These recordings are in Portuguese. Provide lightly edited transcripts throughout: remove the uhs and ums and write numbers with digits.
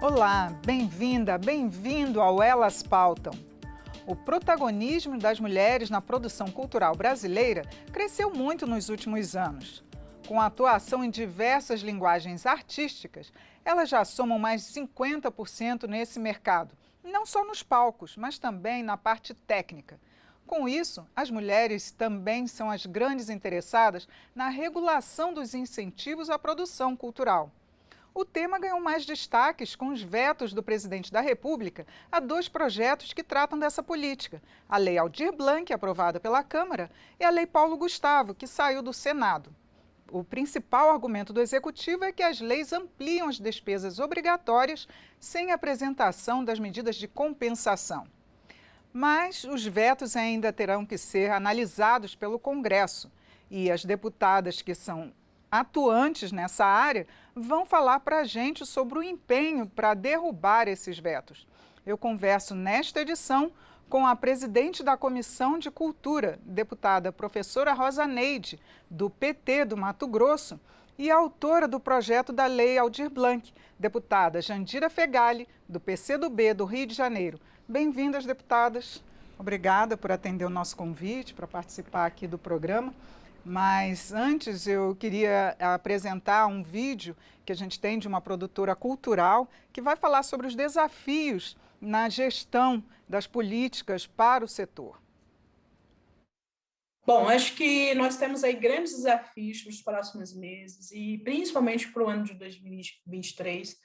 Olá, bem-vinda, bem-vindo ao Elas Pautam. O protagonismo das mulheres na produção cultural brasileira cresceu muito nos últimos anos. Com a atuação em diversas linguagens artísticas, elas já somam mais de 50% nesse mercado, não só nos palcos, mas também na parte técnica. Com isso, as mulheres também são as grandes interessadas na regulação dos incentivos à produção cultural. O tema ganhou mais destaques com os vetos do presidente da República a dois projetos que tratam dessa política: a Lei Aldir Blanc, aprovada pela Câmara, e a Lei Paulo Gustavo, que saiu do Senado. O principal argumento do Executivo é que as leis ampliam as despesas obrigatórias sem apresentação das medidas de compensação. Mas os vetos ainda terão que ser analisados pelo Congresso e as deputadas que são atuantes nessa área vão falar para a gente sobre o empenho para derrubar esses vetos. Eu converso nesta edição com a presidente da Comissão de Cultura, deputada professora Rosa Neide, do PT do Mato Grosso, e a autora do projeto da Lei Aldir Blanc, deputada Jandira Fegali, do PCdoB do Rio de Janeiro. Bem-vindas, deputadas. Obrigada por atender o nosso convite para participar aqui do programa. Mas antes eu queria apresentar um vídeo que a gente tem de uma produtora cultural que vai falar sobre os desafios na gestão das políticas para o setor. Bom, acho que nós temos aí grandes desafios para os próximos meses e principalmente para o ano de 2023.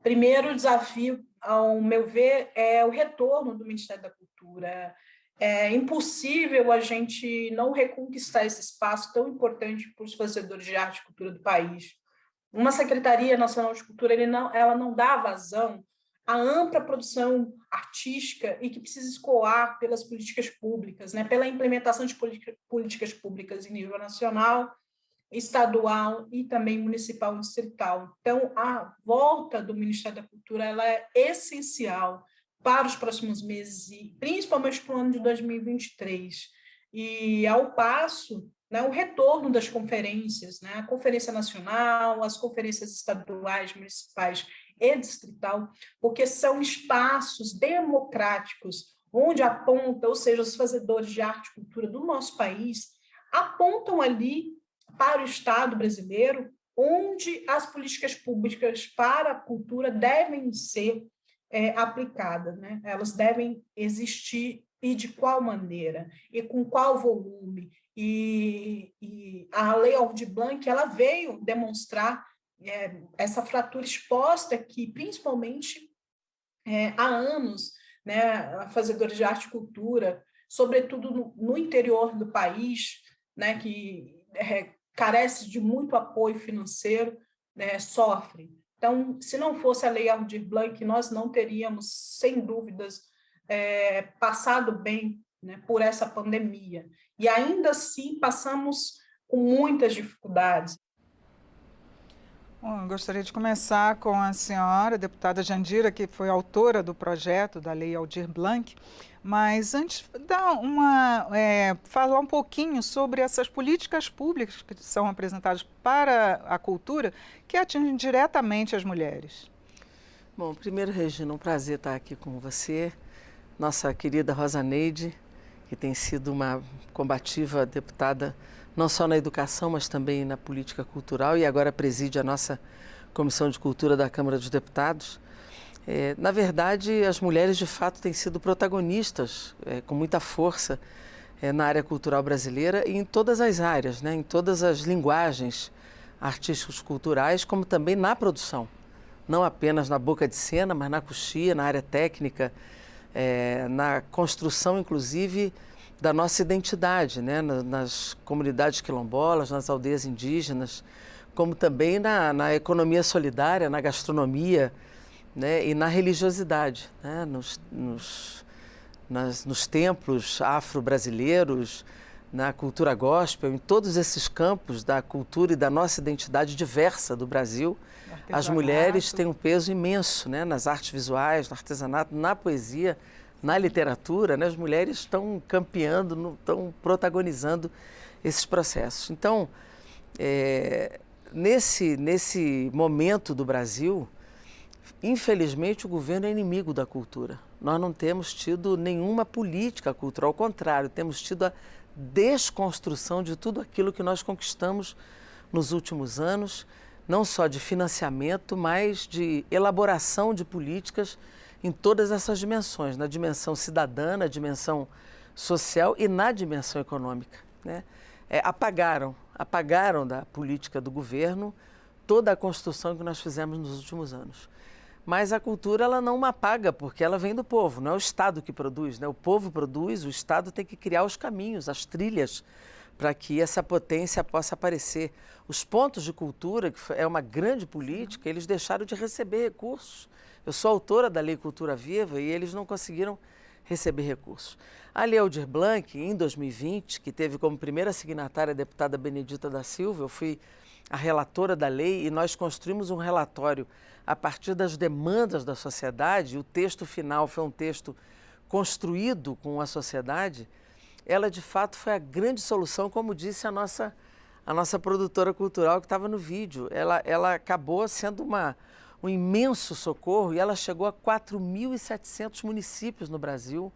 Primeiro desafio, ao meu ver, é o retorno do Ministério da Cultura. É impossível a gente não reconquistar esse espaço tão importante para os fazedores de arte e cultura do país. Uma Secretaria Nacional de Cultura, ela não dá vazão à ampla produção artística e que precisa escoar pelas políticas públicas, né? Pela implementação de políticas públicas em nível nacional, estadual e também municipal e distrital. Então, a volta do Ministério da Cultura ela é essencial para os próximos meses e principalmente para o ano de 2023. E, ao passo, né, o retorno das conferências, né, a Conferência Nacional, as conferências estaduais, municipais e distrital, porque são espaços democráticos onde aponta, ou seja, os fazedores de arte e cultura do nosso país apontam ali para o Estado brasileiro onde as políticas públicas para a cultura devem ser aplicadas, né? Elas devem existir e de qual maneira, e com qual volume. E a Lei Aldir Blanc ela veio demonstrar essa fratura exposta que, principalmente há anos, né, fazedores de arte e cultura, sobretudo no interior do país, né, que carece de muito apoio financeiro, né, sofre. Então, se não fosse a Lei Aldir Blanc, nós não teríamos, sem dúvidas, passado bem, né, por essa pandemia. E ainda assim passamos com muitas dificuldades. Bom, eu gostaria de começar com a senhora, deputada Jandira, que foi autora do projeto da Lei Aldir Blanc, mas antes falar um pouquinho sobre essas políticas públicas que são apresentadas para a cultura que atingem diretamente as mulheres. Bom, primeiro, Regina, um prazer estar aqui com você, nossa querida Rosa Neide, que tem sido uma combativa deputada não só na educação, mas também na política cultural e agora preside a nossa Comissão de Cultura da Câmara dos Deputados. Na verdade, as mulheres de fato têm sido protagonistas com muita força na área cultural brasileira e em todas as áreas, né? Em todas as linguagens artísticas culturais, como também na produção. Não apenas na boca de cena, mas na coxia, na área técnica, na construção, inclusive, da nossa identidade, né? Nas comunidades quilombolas, nas aldeias indígenas, como também na economia solidária, na gastronomia, né? E na religiosidade, né? Nos templos afro-brasileiros, na cultura gospel, em todos esses campos da cultura e da nossa identidade diversa do Brasil, as mulheres têm um peso imenso, né? Nas artes visuais, no artesanato, na poesia, na literatura, né? As mulheres estão campeando, estão protagonizando esses processos. Então, nesse momento do Brasil, Infelizmente, o governo é inimigo da cultura. Nós não temos tido nenhuma política cultural, ao contrário, temos tido a desconstrução de tudo aquilo que nós conquistamos nos últimos anos, não só de financiamento, mas de elaboração de políticas em todas essas dimensões, na dimensão cidadã, na dimensão social e na dimensão econômica, né? Apagaram da política do governo toda a construção que nós fizemos nos últimos anos. Mas a cultura, ela não apaga, porque ela vem do povo, não é o Estado que produz, né? O povo produz, o Estado tem que criar os caminhos, as trilhas, para que essa potência possa aparecer. Os pontos de cultura, que é uma grande política, eles deixaram de receber recursos. Eu sou autora da Lei Cultura Viva e eles não conseguiram receber recursos. A Lei Aldir Blanc, em 2020, que teve como primeira signatária a deputada Benedita da Silva, eu fui a relatora da lei e nós construímos um relatório a partir das demandas da sociedade. O texto final foi um texto construído com a sociedade. Ela, de fato, foi a grande solução, como disse a nossa produtora cultural que estava no vídeo. Ela acabou sendo um imenso socorro e ela chegou a 4.700 municípios no Brasil,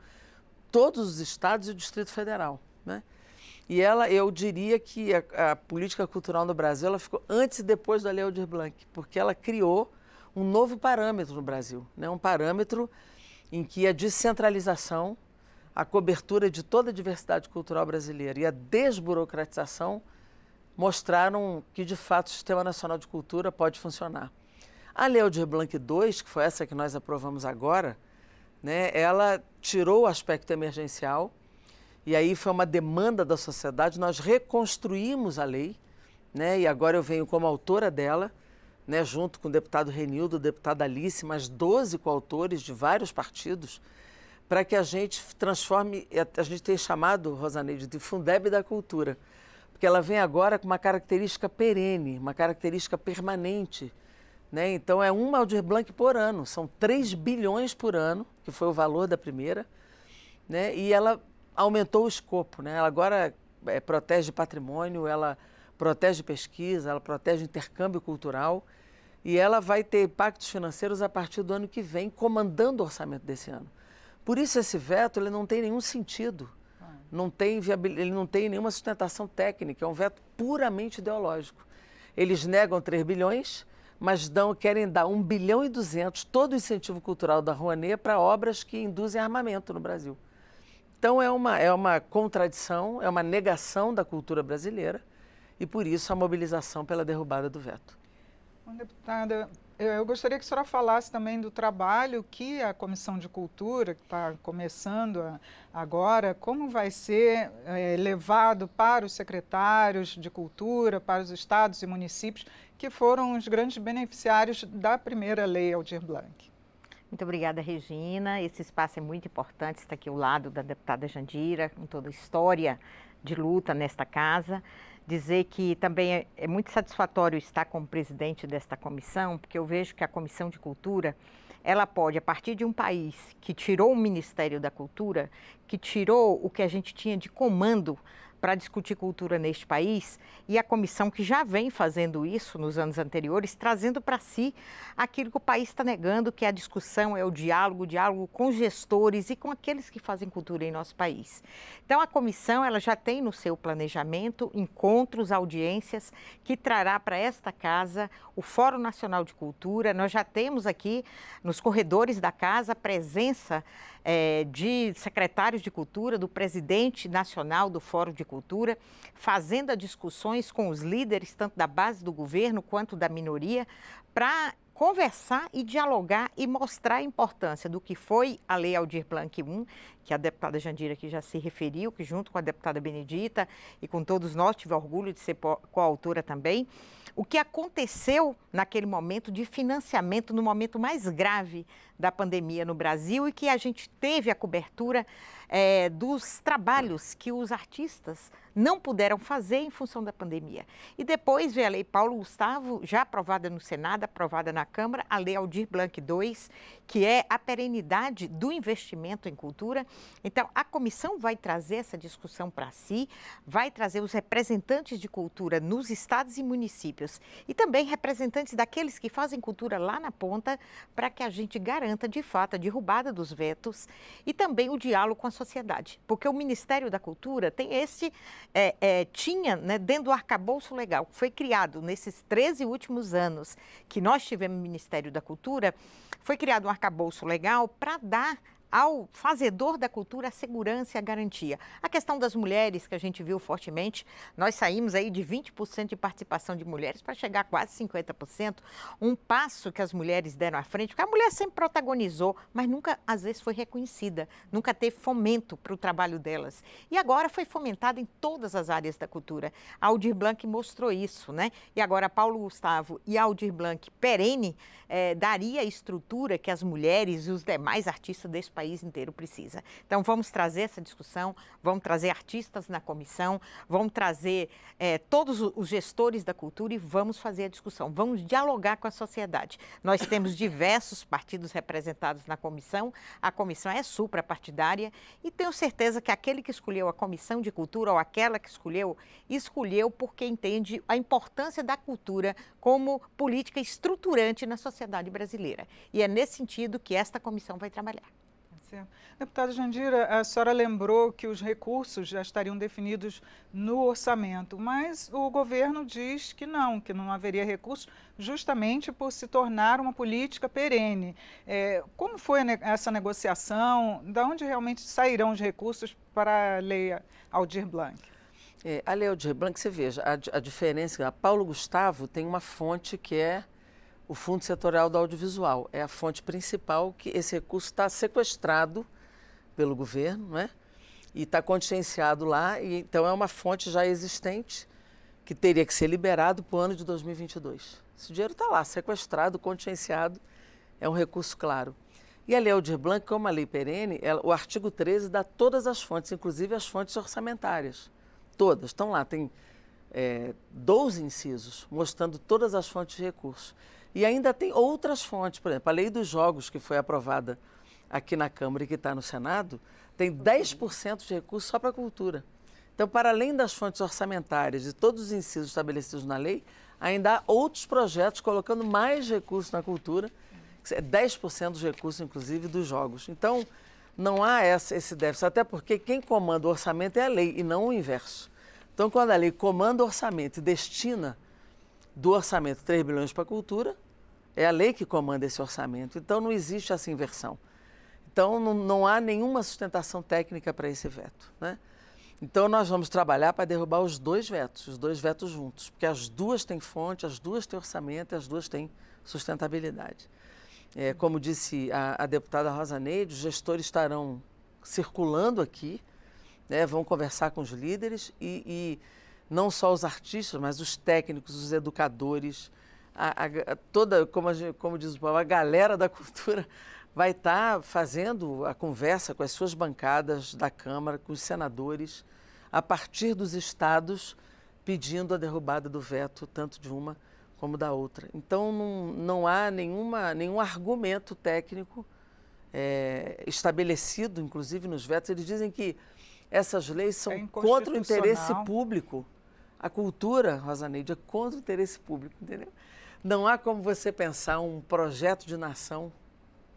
todos os estados e o Distrito Federal, né? E eu diria que a política cultural no Brasil, ela ficou antes e depois da Lei Aldir Blanc, porque ela criou um novo parâmetro no Brasil, né? Um parâmetro em que a descentralização, a cobertura de toda a diversidade cultural brasileira e a desburocratização mostraram que, de fato, o Sistema Nacional de Cultura pode funcionar. A Lei Aldir Blanc II, que foi essa que nós aprovamos agora, né, ela tirou o aspecto emergencial e aí foi uma demanda da sociedade, nós reconstruímos a lei, né, e agora eu venho como autora dela, né, junto com o deputado Renildo, a deputada Alice, mais 12 coautores de vários partidos, para que a gente transforme, a gente tem chamado, Rosaneide, de Fundeb da Cultura, porque ela vem agora com uma característica perene, uma característica permanente, né? Então é uma Aldir Blanc por ano, são 3 bilhões por ano, que foi o valor da primeira, né? E ela aumentou o escopo, né? Ela agora protege patrimônio, ela protege pesquisa, ela protege intercâmbio cultural e ela vai ter impactos financeiros a partir do ano que vem, comandando o orçamento desse ano. Por isso esse veto ele não tem nenhum sentido, ele não tem nenhuma sustentação técnica, é um veto puramente ideológico. Eles negam 3 bilhões, mas querem dar 1,2 bilhão, todo o incentivo cultural da Rouanet para obras que induzem armamento no Brasil. Então é uma contradição, é uma negação da cultura brasileira e por isso a mobilização pela derrubada do veto. Bom, deputada, eu gostaria que a senhora falasse também do trabalho que a Comissão de Cultura, que está começando agora, como vai ser levado para os secretários de cultura, para os estados e municípios, que foram os grandes beneficiários da primeira Lei Aldir Blanc. Muito obrigada, Regina. Esse espaço é muito importante, está aqui ao lado da deputada Jandira, com toda a história de luta nesta casa. Dizer que também é muito satisfatório estar como presidente desta comissão, porque eu vejo que a Comissão de Cultura, ela pode, a partir de um país que tirou o Ministério da Cultura, que tirou o que a gente tinha de comando para discutir cultura neste país, e a comissão que já vem fazendo isso nos anos anteriores, trazendo para si aquilo que o país está negando, que é a discussão, é o diálogo com gestores e com aqueles que fazem cultura em nosso país. Então a comissão ela já tem no seu planejamento encontros, audiências, que trará para esta casa o Fórum Nacional de Cultura. Nós já temos aqui nos corredores da casa a presença de secretários de cultura, do presidente nacional do Fórum de Cultura, fazendo discussões com os líderes, tanto da base do governo quanto da minoria, para conversar e dialogar e mostrar a importância do que foi a Lei Aldir Blanc I, que a deputada Jandira aqui já se referiu, que junto com a deputada Benedita e com todos nós tive orgulho de ser coautora também, o que aconteceu naquele momento de financiamento, no momento mais grave da pandemia no Brasil e que a gente teve a cobertura dos trabalhos que os artistas não puderam fazer em função da pandemia. E depois veio a Lei Paulo Gustavo, já aprovada no Senado, aprovada na Câmara a Lei Aldir Blanc II, que é a perenidade do investimento em cultura. Então, a comissão vai trazer essa discussão para si, vai trazer os representantes de cultura nos estados e municípios e também representantes daqueles que fazem cultura lá na ponta, para que a gente garanta, de fato, a derrubada dos vetos e também o diálogo com a sociedade. Porque o Ministério da Cultura tem tinha, né, dentro do arcabouço legal, que foi criado nesses 13 últimos anos que nós tivemos o Ministério da Cultura, foi criado um arcabouço legal para dar ao fazedor da cultura a segurança e a garantia. A questão das mulheres, que a gente viu fortemente, nós saímos aí de 20% de participação de mulheres para chegar a quase 50%, um passo que as mulheres deram à frente, porque a mulher sempre protagonizou, mas nunca, às vezes, foi reconhecida, nunca teve fomento para o trabalho delas. E agora foi fomentado em todas as áreas da cultura. A Aldir Blanc mostrou isso, né? E agora Paulo Gustavo e a Aldir Blanc perene daria a estrutura que as mulheres e os demais artistas desse país inteiro precisa. Então, vamos trazer essa discussão, vamos trazer artistas na comissão, vamos trazer todos os gestores da cultura e vamos fazer a discussão, vamos dialogar com a sociedade. Nós temos diversos partidos representados na comissão, a comissão é suprapartidária e tenho certeza que aquele que escolheu a comissão de cultura ou aquela que escolheu porque entende a importância da cultura como política estruturante na sociedade brasileira. E é nesse sentido que esta comissão vai trabalhar. Deputada Jandira, a senhora lembrou que os recursos já estariam definidos no orçamento, mas o governo diz que não haveria recursos justamente por se tornar uma política perene. Como foi essa negociação? De onde realmente sairão os recursos para a Lei Aldir Blanc? A Lei Aldir Blanc, você veja, a diferença, a Paulo Gustavo tem uma fonte que é o Fundo Setorial do Audiovisual, é a fonte principal, que esse recurso está sequestrado pelo governo, né? E está contingenciado lá, e então é uma fonte já existente que teria que ser liberado para o ano de 2022. Esse dinheiro está lá, sequestrado, contingenciado, é um recurso claro. E a Lei Aldir Blanc, como uma lei perene, o artigo 13 dá todas as fontes, inclusive as fontes orçamentárias. Todas, estão lá, tem 12 incisos, mostrando todas as fontes de recurso. E ainda tem outras fontes, por exemplo, a Lei dos Jogos, que foi aprovada aqui na Câmara e que está no Senado, tem 10% de recursos só para a cultura. Então, para além das fontes orçamentárias e todos os incisos estabelecidos na lei, ainda há outros projetos colocando mais recursos na cultura, 10% dos recursos, inclusive, dos jogos. Então, não há esse déficit, até porque quem comanda o orçamento é a lei e não o inverso. Então, quando a lei comanda o orçamento e destina do orçamento 3 bilhões para a cultura, é a lei que comanda esse orçamento. Então, não existe essa inversão. Então, não há nenhuma sustentação técnica para esse veto, né? Então, nós vamos trabalhar para derrubar os dois vetos juntos, porque as duas têm fonte, as duas têm orçamento, as duas têm sustentabilidade. Como disse a deputada Rosa Neide, os gestores estarão circulando aqui, né, vão conversar com os líderes e não só os artistas, mas os técnicos, os educadores, toda, como diz o povo, a galera da cultura vai estar fazendo a conversa com as suas bancadas da Câmara, com os senadores, a partir dos estados, pedindo a derrubada do veto, tanto de uma como da outra. Então, não há nenhum argumento técnico estabelecido, inclusive nos vetos. Eles dizem que essas leis são contra o interesse público. A cultura, Rosa Neide, é contra o interesse público, entendeu? Não há como você pensar um projeto de nação,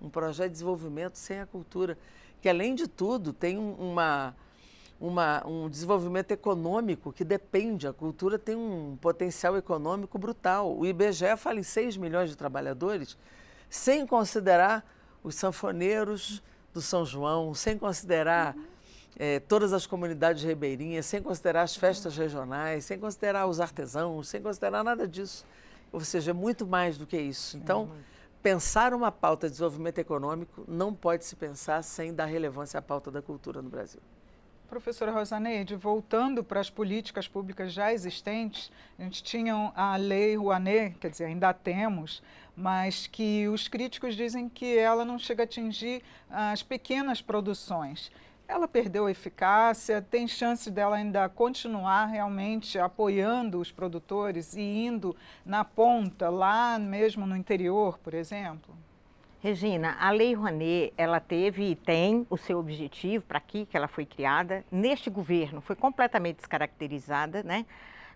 um projeto de desenvolvimento sem a cultura, que, além de tudo, tem um desenvolvimento econômico que depende. A cultura tem um potencial econômico brutal. O IBGE fala em 6 milhões de trabalhadores, sem considerar os sanfoneiros do São João, sem considerar todas as comunidades ribeirinhas, sem considerar as festas regionais, sem considerar os artesãos, sem considerar nada disso. Ou seja, é muito mais do que isso. Então, pensar uma pauta de desenvolvimento econômico não pode se pensar sem dar relevância à pauta da cultura no Brasil. Professora Rosa Neide, voltando para as políticas públicas já existentes, a gente tinha a Lei Rouanet, quer dizer, ainda temos, mas que os críticos dizem que ela não chega a atingir as pequenas produções. ela perdeu eficácia? Tem chance dela ainda continuar realmente apoiando os produtores e indo na ponta, lá mesmo no interior, por exemplo? Regina, a Lei Rouanet, ela teve e tem o seu objetivo para que ela foi criada. Neste governo foi completamente descaracterizada, né?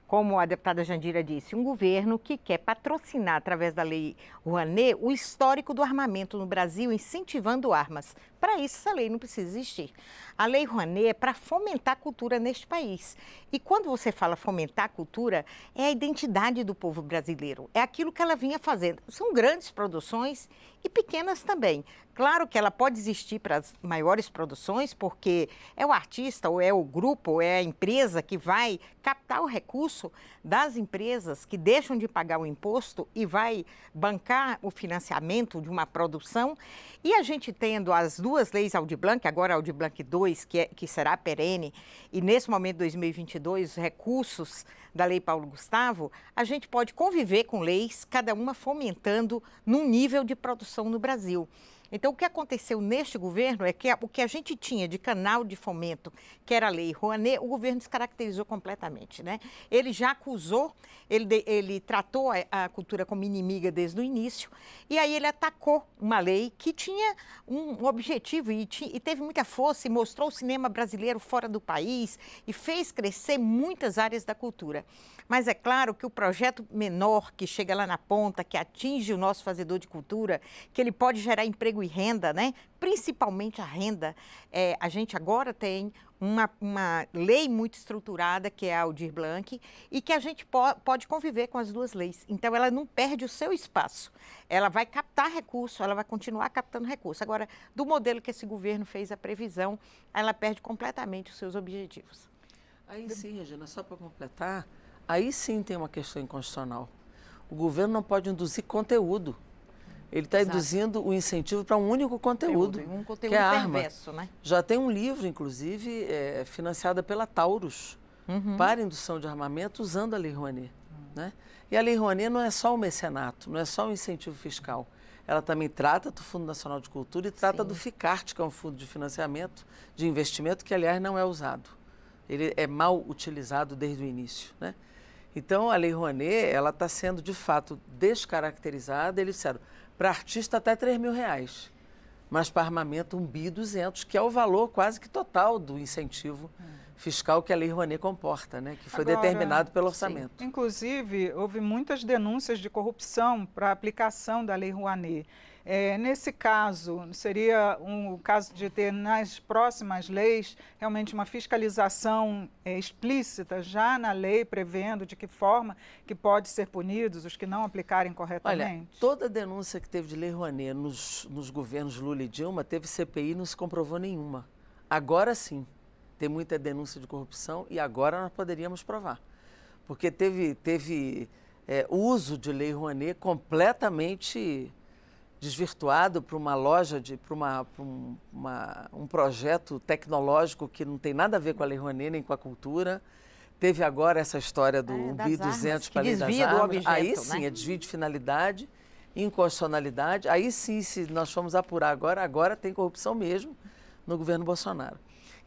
Como a deputada Jandira disse, um governo que quer patrocinar, através da Lei Rouanet, o histórico do armamento no Brasil, incentivando armas. Para isso, essa lei não precisa existir. A Lei Rouanet é para fomentar a cultura neste país. E quando você fala fomentar a cultura, é a identidade do povo brasileiro. É aquilo que ela vinha fazendo. São grandes produções e pequenas também. Claro que ela pode existir para as maiores produções, porque é o artista, ou é o grupo, ou é a empresa que vai captar o recurso das empresas que deixam de pagar o imposto e vai bancar o financiamento de uma produção. E a gente tendo as duas leis Aldir Blanc, agora Aldir Blanc II, que será perene, e nesse momento, 2022, os recursos da Lei Paulo Gustavo, a gente pode conviver com leis, cada uma fomentando num nível de produção no Brasil. Então, o que aconteceu neste governo é que o que a gente tinha de canal de fomento, que era a Lei Rouanet, o governo descaracterizou completamente, né? Ele já acusou, ele tratou a cultura como inimiga desde o início, e aí ele atacou uma lei que tinha um objetivo e teve muita força e mostrou o cinema brasileiro fora do país e fez crescer muitas áreas da cultura. Mas é claro que o projeto menor, que chega lá na ponta, que atinge o nosso fazedor de cultura, que ele pode gerar emprego e renda, né? Principalmente a renda, a gente agora tem uma lei muito estruturada, que é a Aldir Blanc, e que a gente pode conviver com as duas leis. Então, ela não perde o seu espaço. Ela vai captar recurso, ela vai continuar captando recurso. Agora, do modelo que esse governo fez a previsão, ela perde completamente os seus objetivos. Aí sim, Regina, só para completar, aí sim tem uma questão inconstitucional. O governo não pode induzir conteúdo. Ele está induzindo o incentivo para um único conteúdo, Um conteúdo que é a arma. perverso, né? Já tem um livro, inclusive, financiado pela Taurus, para indução de armamento, usando a Lei Rouanet. Né? E a Lei Rouanet não é só o mecenato, não é só o incentivo fiscal. Ela também trata do Fundo Nacional de Cultura e trata do FICART, que é um fundo de financiamento, de investimento, que, aliás, não é usado. Ele é mal utilizado desde o início, né? Então, a Lei Rouanet, ela está sendo, de fato, descaracterizada. Eles disseram, para artista até R$3.000, mas para armamento R$1.200, que é o valor quase que total do incentivo fiscal que a Lei Rouanet comporta, né? Que foi determinado pelo orçamento. Sim. Inclusive, houve muitas denúncias de corrupção para a aplicação da Lei Rouanet. Nesse caso, seria um caso de ter nas próximas leis realmente uma fiscalização explícita já na lei, prevendo de que forma que pode ser punidos os que não aplicarem corretamente? Olha, toda denúncia que teve de Lei Rouanet nos governos Lula e Dilma teve CPI e não se comprovou nenhuma. Agora sim, tem muita denúncia de corrupção e agora nós poderíamos provar. Porque teve uso de Lei Rouanet completamente desvirtuado para uma loja, para um projeto tecnológico que não tem nada a ver com a LeiRouanet nem com a cultura. Teve agora essa história do R$1.200 para a Lei das Armas. Objeto, aí sim, né? é desvio de finalidade, inconstitucionalidade. Aí sim, se nós formos apurar agora tem corrupção mesmo no governo Bolsonaro.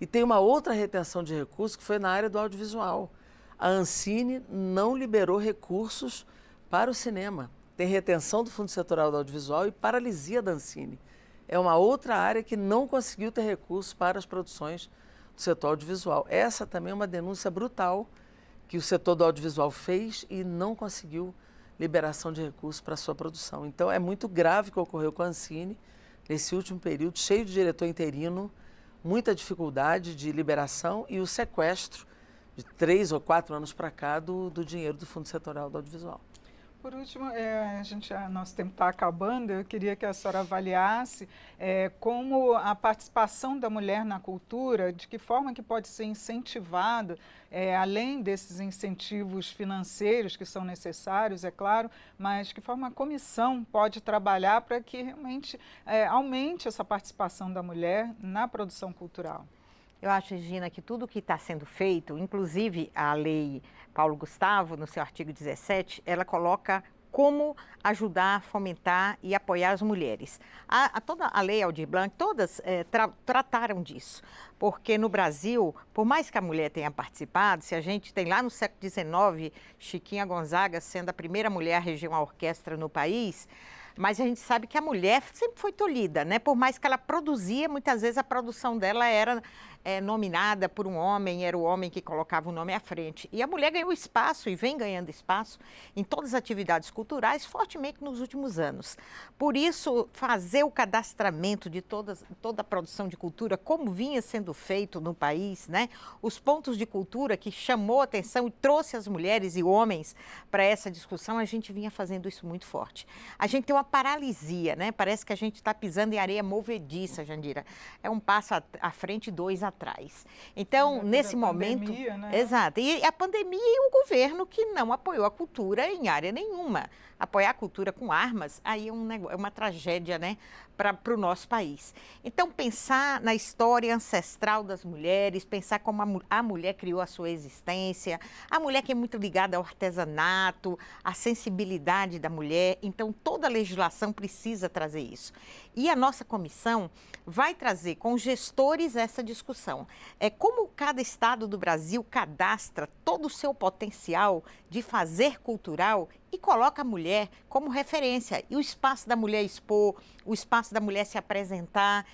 E tem uma outra retenção de recursos que foi na área do audiovisual. A Ancine não liberou recursos para o cinema. Tem retenção do Fundo Setorial do Audiovisual e paralisia da Ancine. É uma outra área que não conseguiu ter recursos para as produções do setor audiovisual. Essa também é uma denúncia brutal que o setor do audiovisual fez e não conseguiu liberação de recursos para a sua produção. Então, é muito grave o que ocorreu com a Ancine nesse último período, cheio de diretor interino, muita dificuldade de liberação e o sequestro de 3 ou 4 anos para cá do dinheiro do Fundo Setorial do Audiovisual. Por último, nosso tempo está acabando, eu queria que a senhora avaliasse como a participação da mulher na cultura, de que forma que pode ser incentivada, além desses incentivos financeiros que são necessários, é claro, mas de que forma a comissão pode trabalhar para que realmente aumente essa participação da mulher na produção cultural. Eu acho, Regina, que tudo que está sendo feito, inclusive a Lei Paulo Gustavo, no seu artigo 17, ela coloca como ajudar a fomentar e apoiar as mulheres. Toda a Lei Aldir Blanc, todas trataram disso, porque no Brasil, por mais que a mulher tenha participado, se a gente tem lá no século XIX, Chiquinha Gonzaga sendo a primeira mulher a reger uma orquestra no país, mas a gente sabe que a mulher sempre foi tolhida, né? Por mais que ela produzia, muitas vezes a produção dela era nominada por um homem, era o homem que colocava o nome à frente. E a mulher ganhou espaço e vem ganhando espaço em todas as atividades culturais fortemente nos últimos anos. Por isso, fazer o cadastramento de toda a produção de cultura, como vinha sendo feito no país, né? Os pontos de cultura que chamou a atenção e trouxe as mulheres e homens para essa discussão, a gente vinha fazendo isso muito forte. A gente tem uma paralisia, né? Parece que a gente está pisando em areia movediça, Jandira. É um passo à frente e dois atrás. Então, nesse momento... Pandemia, né? Exato. E a pandemia e o governo que não apoiou a cultura em área nenhuma. Apoiar a cultura com armas, aí é uma tragédia, né, para o nosso país. Então, pensar na história ancestral das mulheres, pensar como a mulher criou a sua existência, a mulher que é muito ligada ao artesanato, à sensibilidade da mulher. Então, toda a legislação precisa trazer isso. E a nossa comissão vai trazer com gestores essa discussão. Como cada estado do Brasil cadastra todo o seu potencial de fazer cultural e coloca a mulher como referência. E o espaço da mulher expor, o espaço da mulher se apresentar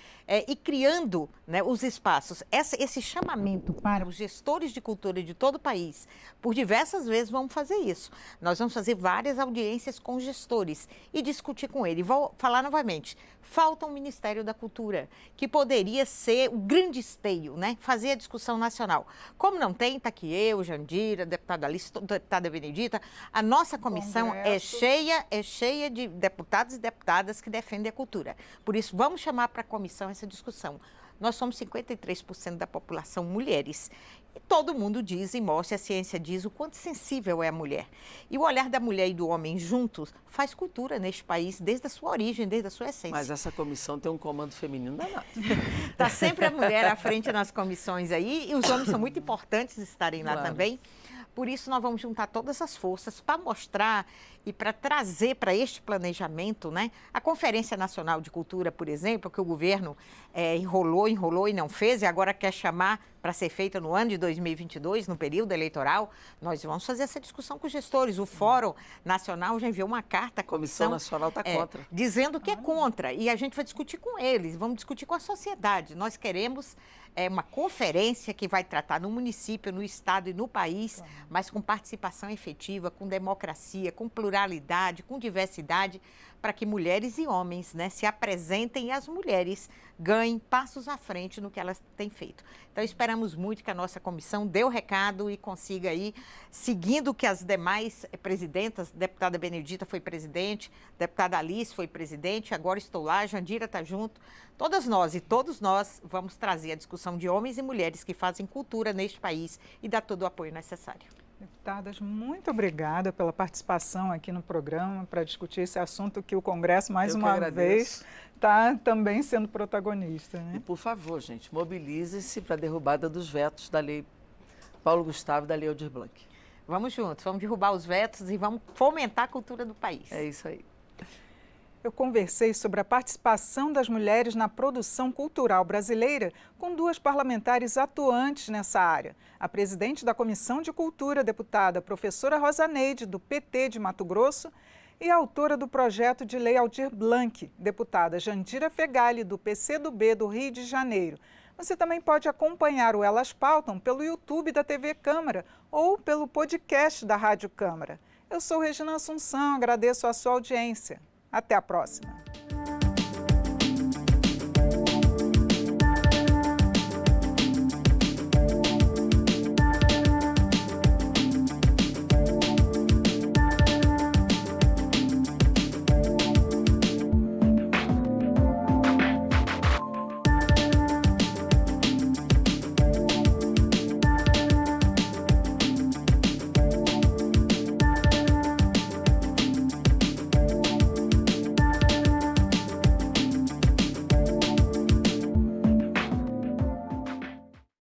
e criando, né, os espaços. Esse chamamento para os gestores de cultura de todo o país, por diversas vezes vamos fazer isso. Nós vamos fazer várias audiências com gestores e discutir com ele. Vou falar novamente, falta um Ministério da Cultura, que poderia ser o grande esteio, né, fazer a discussão nacional. Como não tem, está aqui eu, Jandira, deputada Alice, deputada Benedita, a nossa comissão é cheia de deputados e deputadas que defendem a cultura. Por isso, vamos chamar para a comissão essa discussão. Nós somos 53% da população mulheres. E todo mundo diz e mostra, a ciência diz o quanto sensível é a mulher. E o olhar da mulher e do homem juntos faz cultura neste país desde a sua origem, desde a sua essência. Mas essa comissão tem um comando feminino danado. Está sempre a mulher à frente nas comissões aí, e os homens são muito importantes estarem lá também. Por isso, nós vamos juntar todas as forças para mostrar e para trazer para este planejamento, né, a Conferência Nacional de Cultura, por exemplo, que o governo enrolou e não fez, e agora quer chamar para ser feita no ano de 2022, no período eleitoral. Nós vamos fazer essa discussão com os gestores. O Fórum Nacional já enviou uma carta à Comissão Nacional está contra. Dizendo que é contra, e a gente vai discutir com eles, vamos discutir com a sociedade. Nós queremos uma conferência que vai tratar no município, no estado e no país, mas com participação efetiva, com democracia, com pluralidade, com diversidade, para que mulheres e homens, né, se apresentem e as mulheres ganhem passos à frente no que elas têm feito. Então, esperamos muito que a nossa comissão dê o recado e consiga aí, seguindo o que as demais presidentas, deputada Benedita foi presidente, deputada Alice foi presidente, agora estou lá, Jandira está junto. Todas nós e todos nós vamos trazer a discussão de homens e mulheres que fazem cultura neste país e dar todo o apoio necessário. Deputadas, muito obrigada pela participação aqui no programa para discutir esse assunto que o Congresso, mais uma vez, está também sendo protagonista, né? E, por favor, gente, mobilize-se para a derrubada dos vetos da Lei Paulo Gustavo e da Lei Aldir Blanc. Vamos juntos, vamos derrubar os vetos e vamos fomentar a cultura do país. É isso aí. Eu conversei sobre a participação das mulheres na produção cultural brasileira com duas parlamentares atuantes nessa área. A presidente da Comissão de Cultura, deputada professora Rosaneide, do PT de Mato Grosso, e a autora do projeto de lei Aldir Blanc, deputada Jandira Fegali, do PCdoB do Rio de Janeiro. Você também pode acompanhar o Elas Pautam pelo YouTube da TV Câmara ou pelo podcast da Rádio Câmara. Eu sou Regina Assunção, agradeço a sua audiência. Até a próxima.